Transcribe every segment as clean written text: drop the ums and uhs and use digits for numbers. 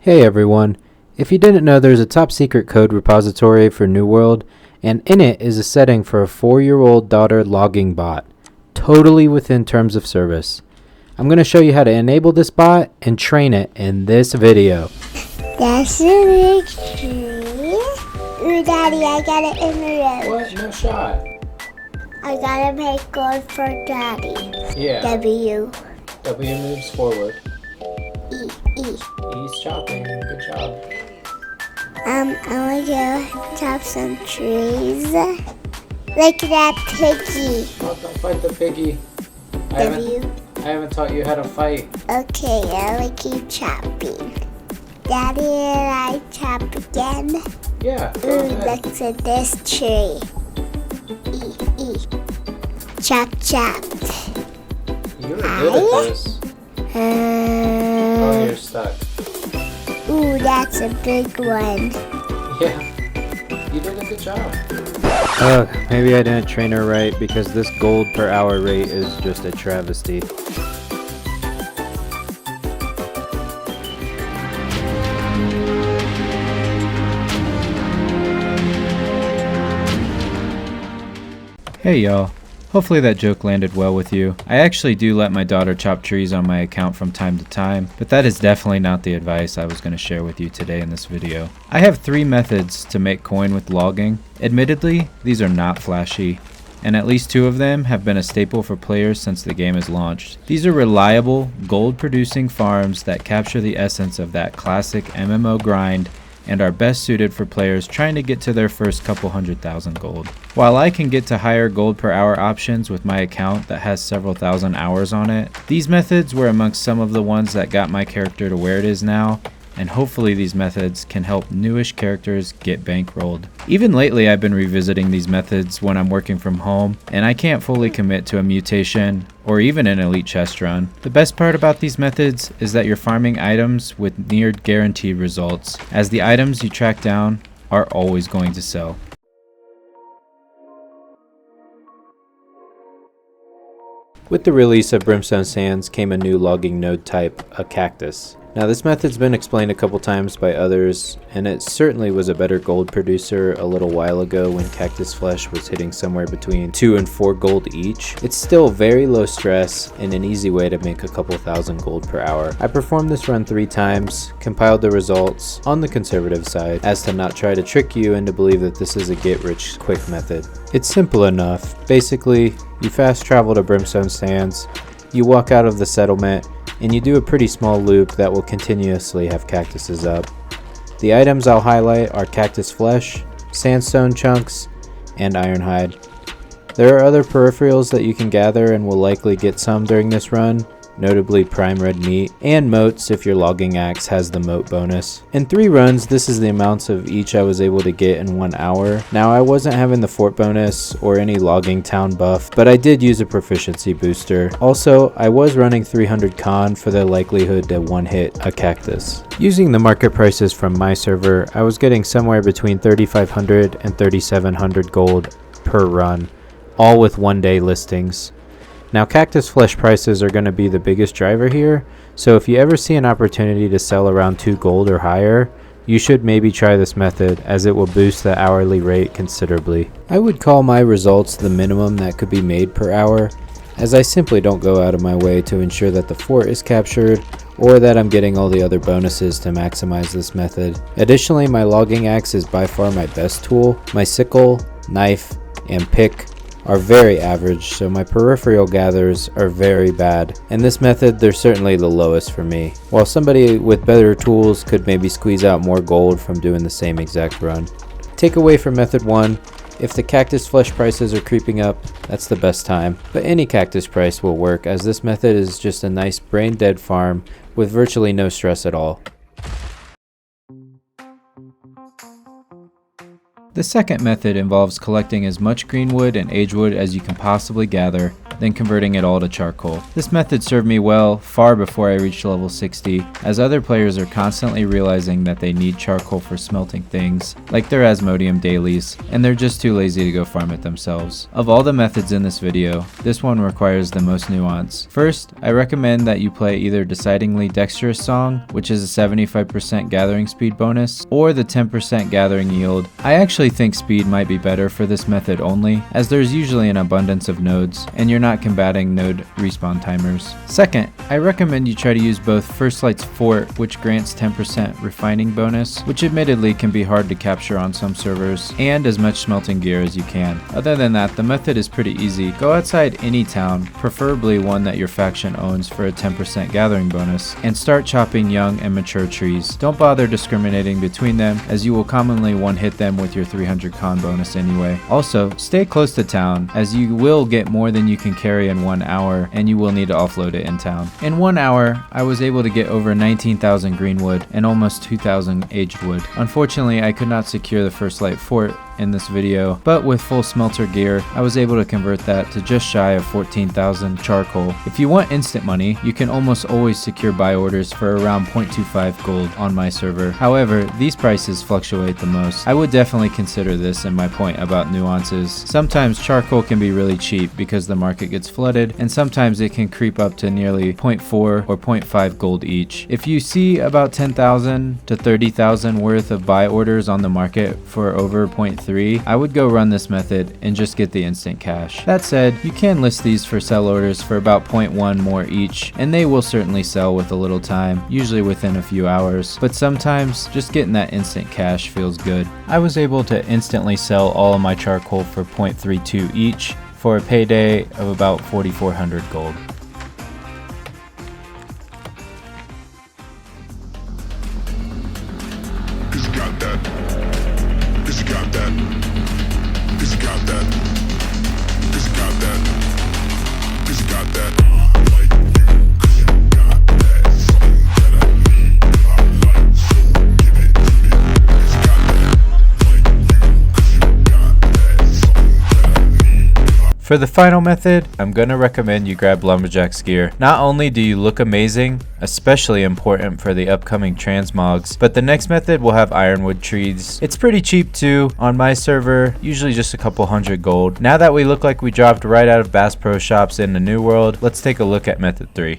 Hey everyone, if you didn't know, there's a top secret code repository for New World, and in it is a setting for a 4-year-old daughter logging bot, totally within terms of service. I'm going to show you how to enable this bot and train it in this video. That's a big tree. Ooh, Daddy, I got it in the road. What? No shot. I gotta make gold for Daddy. Yeah. W. W moves forward. E. He's chopping. Good job. I wanna go chop some trees. Look at that piggy. Oh, don't fight the piggy. W. I haven't taught you how to fight. Okay, I will keep chopping. Daddy and I chop again. Yeah. Ooh, look at this tree. E. Chop. You're good at this. Oh, you're stuck. Ooh, that's a big one. Yeah. You did a good job. Maybe I didn't train her right because this gold per hour rate is just a travesty. Hey y'all. Hopefully that joke landed well with you. I actually do let my daughter chop trees on my account from time to time, but that is definitely not the advice I was going to share with you today in this video. I have 3 methods to make coin with logging. Admittedly, these are not flashy, and at least 2 of them have been a staple for players since the game is launched. These are reliable, gold-producing farms that capture the essence of that classic MMO grind and are best suited for players trying to get to their first couple 100,000 gold. While I can get to higher gold per hour options with my account that has several thousand hours on it, these methods were amongst some of the ones that got my character to where it is now, and hopefully these methods can help newish characters get bankrolled. Even lately I've been revisiting these methods when I'm working from home, and I can't fully commit to a mutation or even an elite chest run. The best part about these methods is that you're farming items with near guaranteed results, as the items you track down are always going to sell. With the release of Brimstone Sands came a new logging node type, a cactus. Now this method's been explained a couple times by others, and it certainly was a better gold producer a little while ago when cactus flesh was hitting somewhere between 2 and 4 gold each. It's still very low stress and an easy way to make a couple thousand gold per hour. I performed this run 3 times, compiled the results on the conservative side, as to not try to trick you into believe that this is a get rich quick method. It's simple enough. Basically, you fast travel to Brimstone Sands, you walk out of the settlement, and you do a pretty small loop that will continuously have cactuses up. The items I'll highlight are cactus flesh, sandstone chunks, and iron hide. There are other peripherals that you can gather and will likely get some during this run, notably prime red meat, and motes if your logging axe has the mote bonus. In 3 runs, this is the amounts of each I was able to get in 1 hour. Now I wasn't having the fort bonus or any logging town buff, but I did use a proficiency booster. Also, I was running 300 con for the likelihood to one-hit a cactus. Using the market prices from my server, I was getting somewhere between 3,500 and 3,700 gold per run, all with 1-day listings. Now cactus flesh prices are going to be the biggest driver here, so if you ever see an opportunity to sell around 2 gold or higher, you should maybe try this method, as it will boost the hourly rate considerably. I would call my results the minimum that could be made per hour, as I simply don't go out of my way to ensure that the fort is captured or that I'm getting all the other bonuses to maximize this method. Additionally, my logging axe is by far my best tool. My sickle, knife, and pick are very average, so my peripheral gathers are very bad. In this method, they're certainly the lowest for me, while somebody with better tools could maybe squeeze out more gold from doing the same exact run. Takeaway from method 1, if the cactus flesh prices are creeping up, that's the best time, but any cactus price will work, as this method is just a nice brain dead farm with virtually no stress at all. The second method involves collecting as much green wood and aged wood as you can possibly gather, then converting it all to charcoal. This method served me well far before I reached level 60, as other players are constantly realizing that they need charcoal for smelting things, like their Asmodium dailies, and they're just too lazy to go farm it themselves. Of all the methods in this video, this one requires the most nuance. First, I recommend that you play either Decidingly Dexterous Song, which is a 75% gathering speed bonus, or the 10% gathering yield. I actually think speed might be better for this method only, as there's usually an abundance of nodes, and you're not combating node respawn timers. Second, I recommend you try to use both First Light's Fort, which grants 10% refining bonus, which admittedly can be hard to capture on some servers, and as much smelting gear as you can. Other than that, the method is pretty easy. Go outside any town, preferably one that your faction owns, for a 10% gathering bonus, and start chopping young and mature trees. Don't bother discriminating between them, as you will commonly one-hit them with your 300 con bonus anyway. Also, stay close to town, as you will get more than you can carry in 1 hour, and you will need to offload it in town. In 1 hour, I was able to get over 19,000 green wood and almost 2,000 aged wood. Unfortunately, I could not secure the First Light Fort in this video, but with full smelter gear, I was able to convert that to just shy of 14,000 charcoal. If you want instant money, you can almost always secure buy orders for around 0.25 gold on my server. However, these prices fluctuate the most. I would definitely consider this in my point about nuances. Sometimes charcoal can be really cheap because the market gets flooded, and sometimes it can creep up to nearly 0.4 or 0.5 gold each. If you see about 10,000 to 30,000 worth of buy orders on the market for over 0.3, I would go run this method and just get the instant cash. That said, you can list these for sell orders for about 0.1 more each, and they will certainly sell with a little time, usually within a few hours, but sometimes just getting that instant cash feels good. I was able to instantly sell all of my charcoal for 0.32 each for a payday of about 4,400 gold. For the final method, I'm gonna recommend you grab Lumberjack's gear. Not only do you look amazing, especially important for the upcoming transmogs, but the next method will have ironwood trees. It's pretty cheap too, on my server, usually just a couple hundred gold. Now that we look like we dropped right out of Bass Pro Shops in the New World, let's take a look at method 3.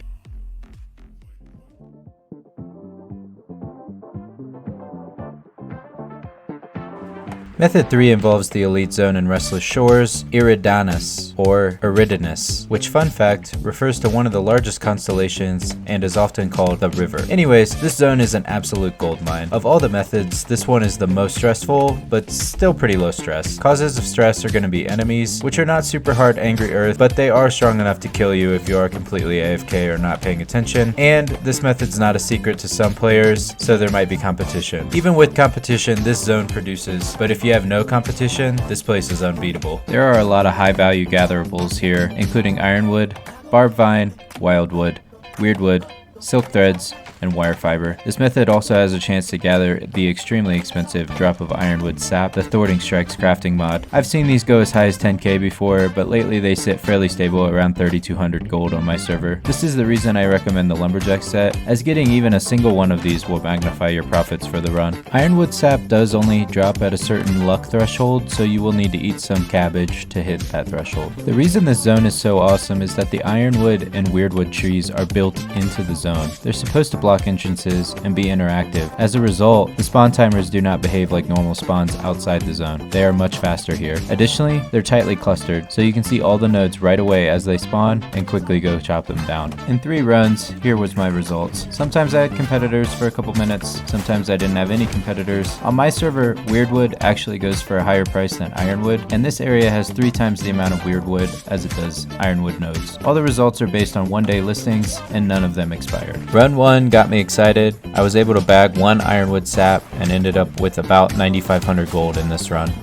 Method 3 involves the elite zone in Restless Shores, Eridanus, or Eridanus, which, fun fact, refers to one of the largest constellations and is often called the river. Anyways, this zone is an absolute goldmine. Of all the methods, this one is the most stressful, but still pretty low stress. Causes of stress are going to be enemies, which are not super hard angry earth, but they are strong enough to kill you if you are completely AFK or not paying attention, and this method's not a secret to some players, so there might be competition. Even with competition, this zone produces, but if you have no competition, this place is unbeatable. There are a lot of high value gatherables here, including ironwood, barb vine, wildwood, weirdwood, silk threads, and wire fiber. This method also has a chance to gather the extremely expensive drop of ironwood sap, the Thwarting Strikes crafting mod. I've seen these go as high as 10k before, but lately they sit fairly stable around 3,200 gold on my server. This is the reason I recommend the Lumberjack set, as getting even a single one of these will magnify your profits for the run. Ironwood sap does only drop at a certain luck threshold, so you will need to eat some cabbage to hit that threshold. The reason this zone is so awesome is that the ironwood and weirdwood trees are built into the zone. They're supposed to block entrances and be interactive. As a result, the spawn timers do not behave like normal spawns outside the zone. They are much faster here. Additionally, they're tightly clustered, so you can see all the nodes right away as they spawn and quickly go chop them down. In 3 runs, here was my results. Sometimes I had competitors for a couple minutes, sometimes I didn't have any competitors. On my server, weirdwood actually goes for a higher price than ironwood, and this area has 3 times the amount of weirdwood as it does ironwood nodes. All the results are based on 1-day listings, and none of them expired. Run 1 got me excited. I was able to bag 1 ironwood sap and ended up with about 9,500 gold in this run.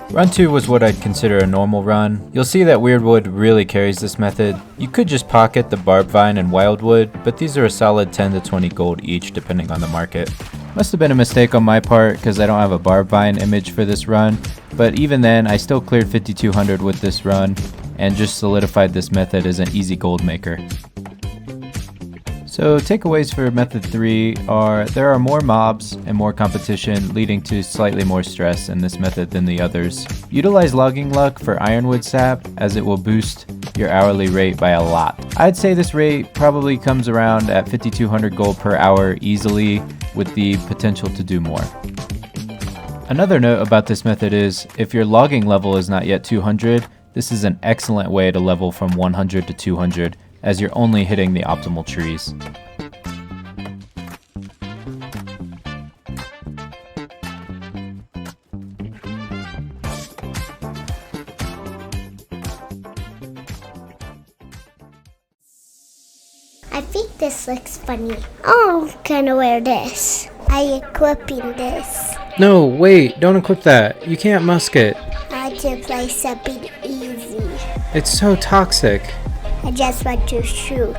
Run 2 was what I'd consider a normal run. You'll see that weirdwood really carries this method. You could just pocket the barb vine and wildwood, but these are a solid 10 to 20 gold each depending on the market. Must have been a mistake on my part because I don't have a barb vine image for this run, but even then I still cleared 5200 with this run and just solidified this method as an easy gold maker. So takeaways for method 3 are there are more mobs and more competition, leading to slightly more stress in this method than the others. Utilize logging luck for ironwood sap as it will boost your hourly rate by a lot. I'd say this rate probably comes around at 5200 gold per hour easily, with the potential to do more. Another note about this method is if your logging level is not yet 200, this is an excellent way to level from 100 to 200 as you're only hitting the optimal trees. I think this looks funny. Oh, I'm gonna wear this. I equipping this. No, wait, don't equip that. You can't musket. I want to play something easy. It's so toxic. I just want to shoot.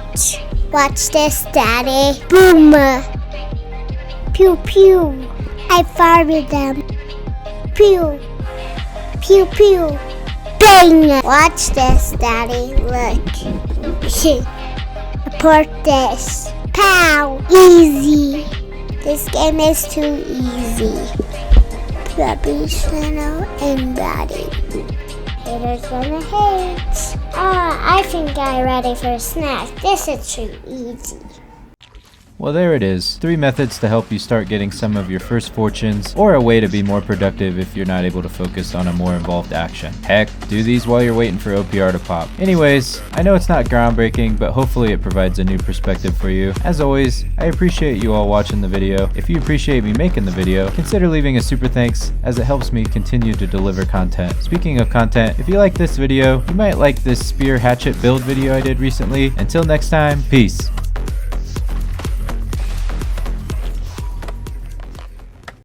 Watch this, Daddy. Boom! Pew pew. I fired them. Pew. Pew pew. Bang! Watch this, Daddy. Look. Report this. Pow! Easy. This game is too easy. Puppy channel and Daddy. Haters gonna hate. I think I'm ready for a snack. This is too easy. Well, there it is. 3 methods to help you start getting some of your first fortunes, or a way to be more productive if you're not able to focus on a more involved action. Heck, do these while you're waiting for OPR to pop. Anyways, I know it's not groundbreaking, but hopefully it provides a new perspective for you. As always, I appreciate you all watching the video. If you appreciate me making the video, consider leaving a super thanks as it helps me continue to deliver content. Speaking of content, if you like this video, you might like this spear hatchet build video I did recently. Until next time, peace.